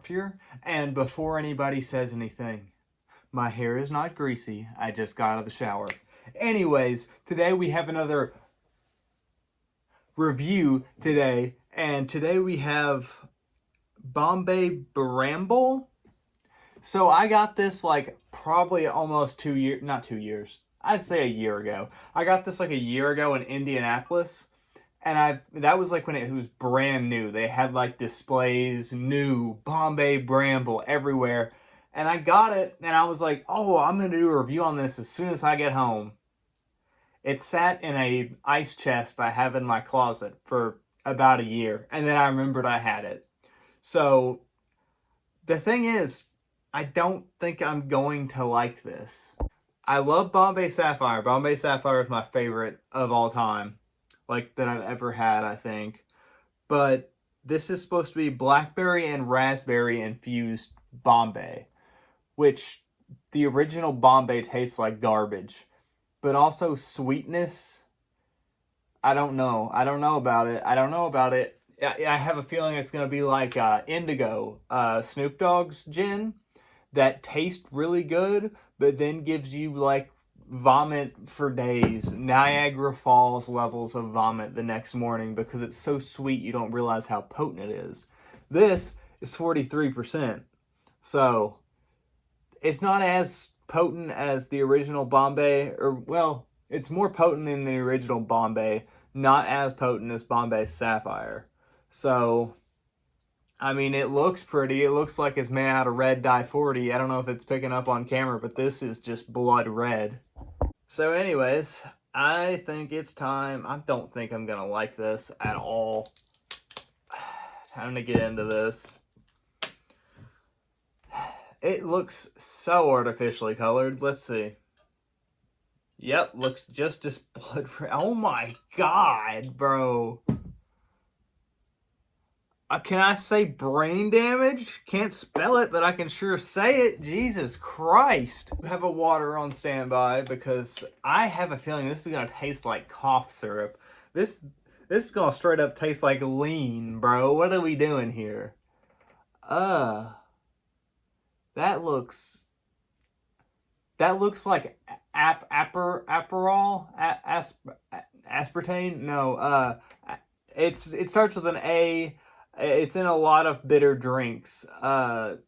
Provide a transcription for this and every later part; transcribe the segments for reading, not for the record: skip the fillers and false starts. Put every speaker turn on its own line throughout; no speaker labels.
Here. And before anybody says anything, my hair is not greasy. I just got out of the shower. Anyways, today we have another review today. And today we have Bombay Bramble. So I got this like probably almost 2 years, not 2 years. I'd say a year ago. I got this like a year ago in Indianapolis. And that was like when it was brand new. They had like displays, new Bombay Bramble everywhere. And I got it and I was like, oh, I'm going to do a review on this as soon as I get home. It sat in a ice chest I have in my closet for about a year. And then I remembered I had it. So the thing is, I don't think I'm going to like this. I love Bombay Sapphire. Bombay Sapphire is my favorite of all time. Like that I've ever had, I think. But this is supposed to be blackberry and raspberry infused Bombay, which the original Bombay tastes like garbage. But also sweetness, I don't know. I don't know about it. I don't know about it. I have a feeling it's going to be like Indigo, Snoop Dogg's gin, that tastes really good, but then gives you like vomit for days, Niagara Falls levels of vomit the next morning because it's so sweet you don't realize how potent it is. This is 43%, so it's not as potent as the original Bombay, or well, it's more potent than the original Bombay, not as potent as Bombay Sapphire. So I mean, it looks pretty. It looks like it's made out of red dye 40. I don't know if it's picking up on camera, but this is just blood red. So anyways, I think it's time. I don't think I'm going to like this at all. Time to get into this. It looks so artificially colored. Let's see. Yep, looks just as blood red. Oh my god, bro. Can I say brain damage? Can't spell it, but I can sure say it. Jesus Christ. I have a water on standby because I have a feeling this is going to taste like cough syrup. This is going to straight up taste like lean, bro. What are we doing here? That looks like Aperol? Aspartame? No, it starts with an A. It's in a lot of bitter drinks. Aperol,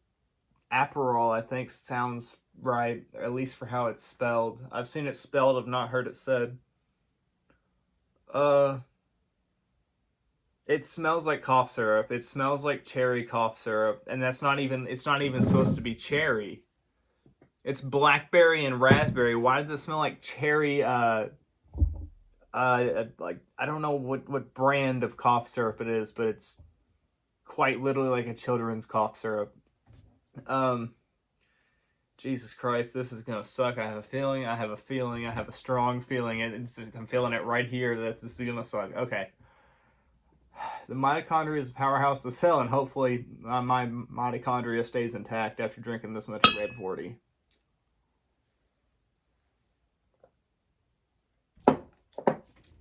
I think, sounds right, at least for how it's spelled. I've seen it spelled, I've not heard it said. It smells like cough syrup. It smells like cherry cough syrup, and it's not even supposed to be cherry. It's blackberry and raspberry. Why does it smell like cherry? Like, I don't know what brand of cough syrup it is, but it's quite literally like a children's cough syrup. Jesus Christ, this is gonna suck. I have a feeling, I have a strong feeling, and I'm feeling it right here that this is gonna suck. Okay. The mitochondria is a powerhouse of the cell, and hopefully my mitochondria stays intact after drinking this much red 40.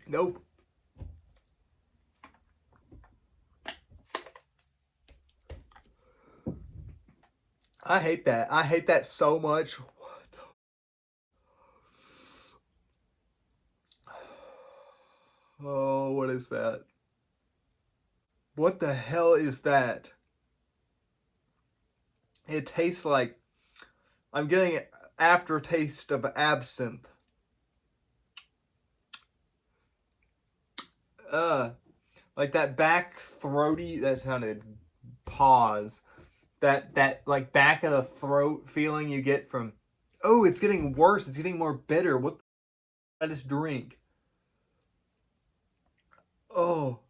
Nope. I hate that. I hate that so much. What the... Oh, what is that? What the hell is that? It tastes like I'm getting an aftertaste of absinthe. Like that back throaty, that sounded pause. That like back of the throat feeling you get from, oh, it's getting worse, it's getting more bitter. What the I just drink? Oh,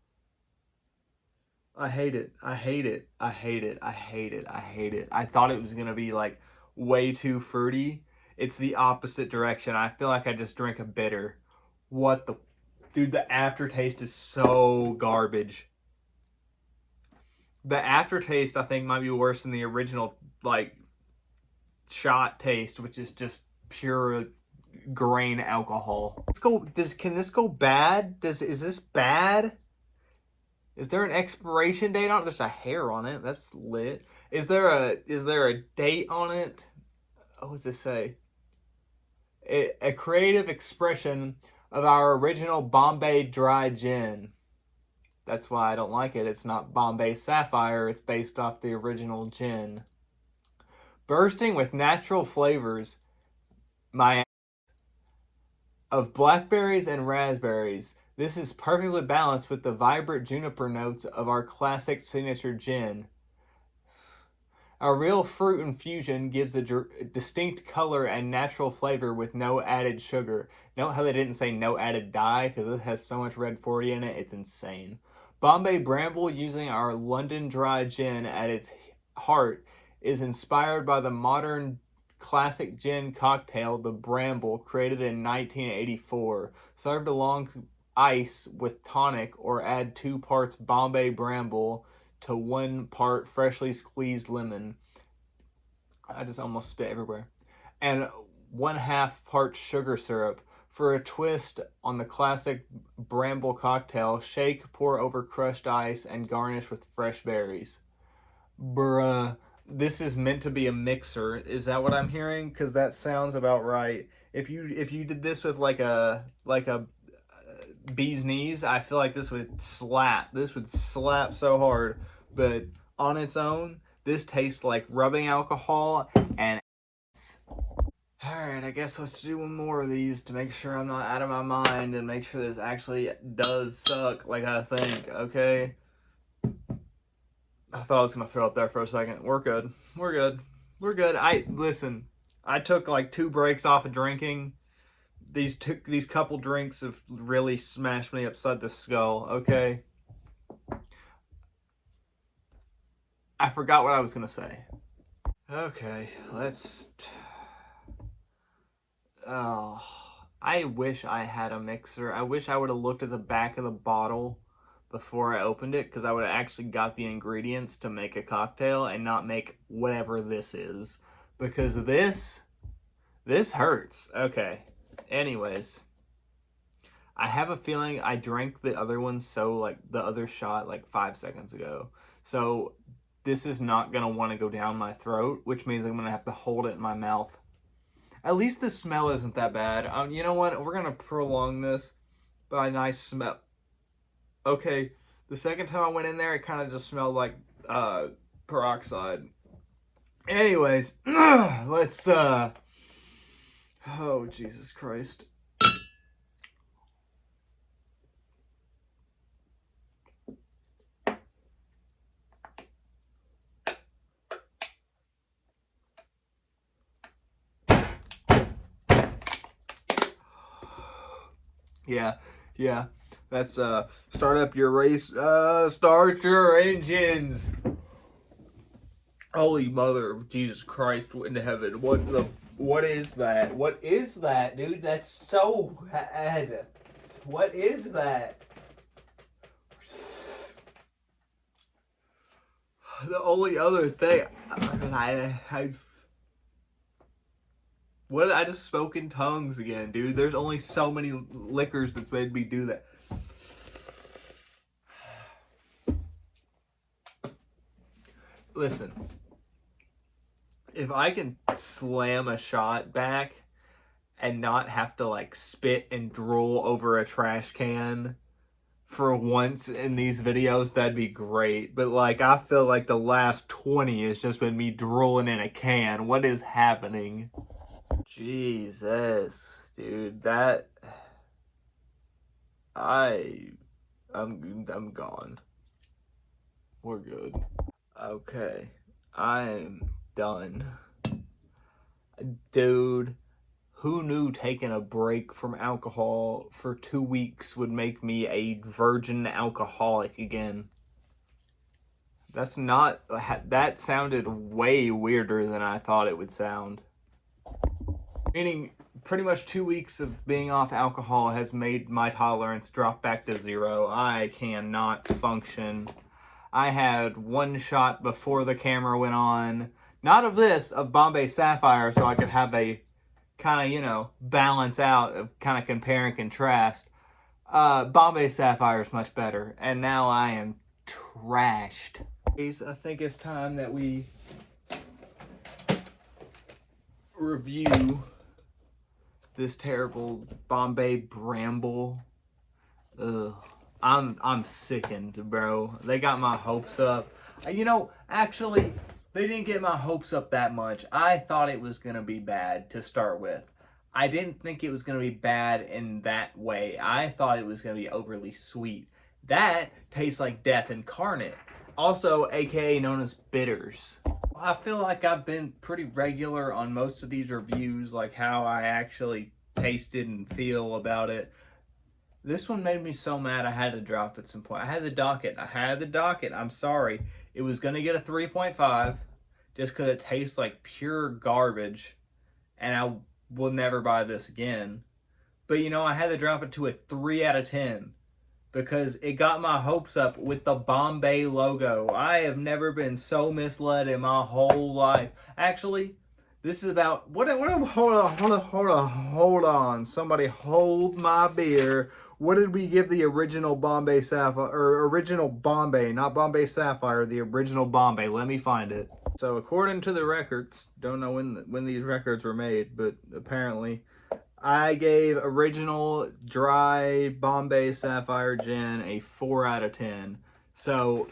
I hate it. I hate it. I hate it. I hate it. I hate it. I thought it was gonna be like way too fruity. It's the opposite direction. I feel like I just drank a bitter. What the dude, the aftertaste is so garbage. The aftertaste, I think, might be worse than the original, like, shot taste, which is just pure grain alcohol. Let's go. Can this go bad? Is this bad? Is there an expiration date on it? There's a hair on it. That's lit. Is there a date on it? What does it say? A creative expression of our original Bombay dry gin. That's why I don't like it. It's not Bombay Sapphire. It's based off the original gin. Bursting with natural flavors, my of blackberries and raspberries. This is perfectly balanced with the vibrant juniper notes of our classic signature gin. Our real fruit infusion gives a distinct color and natural flavor with no added sugar. Note how they didn't say no added dye because it has so much red 40 in it, it's insane. Bombay Bramble, using our London dry gin at its heart, is inspired by the modern classic gin cocktail, the Bramble, created in 1984. Served along ice with tonic or add 2 parts Bombay Bramble to 1 part freshly squeezed lemon. I just almost spit everywhere. And 1/2 part sugar syrup. For a twist on the classic Bramble cocktail, shake, pour over crushed ice, and garnish with fresh berries. Bruh, this is meant to be a mixer. Is that what I'm hearing? Because that sounds about right. If you did this with like a bee's knees, I feel like this would slap. This would slap so hard. But on its own, this tastes like rubbing alcohol and. Alright, I guess let's do one more of these to make sure I'm not out of my mind and make sure this actually does suck like I think, okay? I thought I was going to throw up there for a second. We're good. We're good. We're good. Listen, I took like 2 breaks off of drinking. These couple drinks have really smashed me upside the skull, okay? I forgot what I was going to say. Okay, let's... Oh, I wish I had a mixer. I wish I would have looked at the back of the bottle before I opened it, because I would have actually got the ingredients to make a cocktail and not make whatever this is. Because this hurts. Okay. Anyways, I have a feeling I drank the other one, so like the other shot like 5 seconds ago. So this is not going to want to go down my throat, which means I'm going to have to hold it in my mouth. At least the smell isn't that bad. You know what? We're going to prolong this by a nice smell. Okay, the second time I went in there, it kind of just smelled like peroxide. Anyways, let's, oh, Jesus Christ. Yeah, that's, start up your race, start your engines. Holy mother of Jesus Christ in heaven, what is that? What is that, dude? That's so bad. What is that? The only other thing, what, I just spoke in tongues again, dude. There's only so many liquors that's made me do that. Listen, if I can slam a shot back and not have to like spit and drool over a trash can for once in these videos, that'd be great. But like, I feel like the last 20 has just been me drooling in a can. What is happening? Jesus, dude, that I'm gone. We're good. Okay, I'm done. Dude, who knew taking a break from alcohol for 2 weeks would make me a virgin alcoholic again? That's not, that sounded way weirder than I thought it would sound. Meaning, pretty much 2 weeks of being off alcohol has made my tolerance drop back to 0. I cannot function. I had 1 shot before the camera went on. Not of this, of Bombay Sapphire, so I could have a kind of, you know, balance out, of kind of compare and contrast. Bombay Sapphire is much better, and now I am trashed. I think it's time that we review this terrible Bombay Bramble. Ugh. I'm sickened, bro. They got my hopes up. You know, actually, they didn't get my hopes up that much. I thought it was going to be bad to start with. I didn't think it was going to be bad in that way. I thought it was going to be overly sweet. That tastes like death incarnate. Also, aka known as bitters. I feel like I've been pretty regular on most of these reviews, like how I actually tasted and feel about it. This one made me so mad I had to drop at some point. I had the docket. I'm sorry. It was going to get a 3.5 just because it tastes like pure garbage. And I will never buy this again. But, you know, I had to drop it to a 3 out of 10 because it got my hopes up with the Bombay logo. I have never been so misled in my whole life. Actually, this is about... Hold on. Somebody hold my beer. What did we give the original Bombay Sapphire, or original Bombay, not Bombay Sapphire, the original Bombay? Let me find it. So according to the records, don't know when these records were made, but apparently I gave original dry Bombay Sapphire Gin a 4 out of 10. So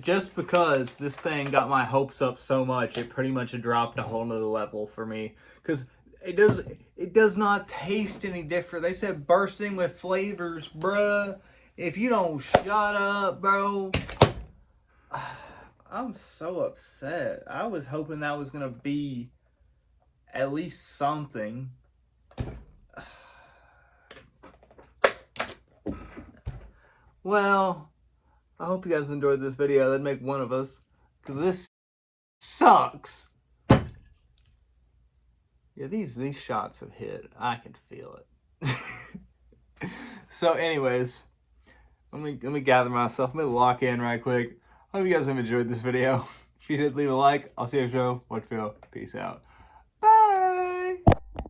just because this thing got my hopes up so much, it pretty much dropped a whole nother level for me. Because it does not taste any different. They said bursting with flavors, bruh. If you don't shut up, bro. I'm so upset. I was hoping that was going to be at least something. Well, I hope you guys enjoyed this video. That'd make one of us. Because this sucks. Yeah, these shots have hit. I can feel it. So anyways, let me gather myself. Let me lock in right quick. Hope you guys have enjoyed this video. If you did, leave a like. I'll see you at the show. Watch video. Peace out.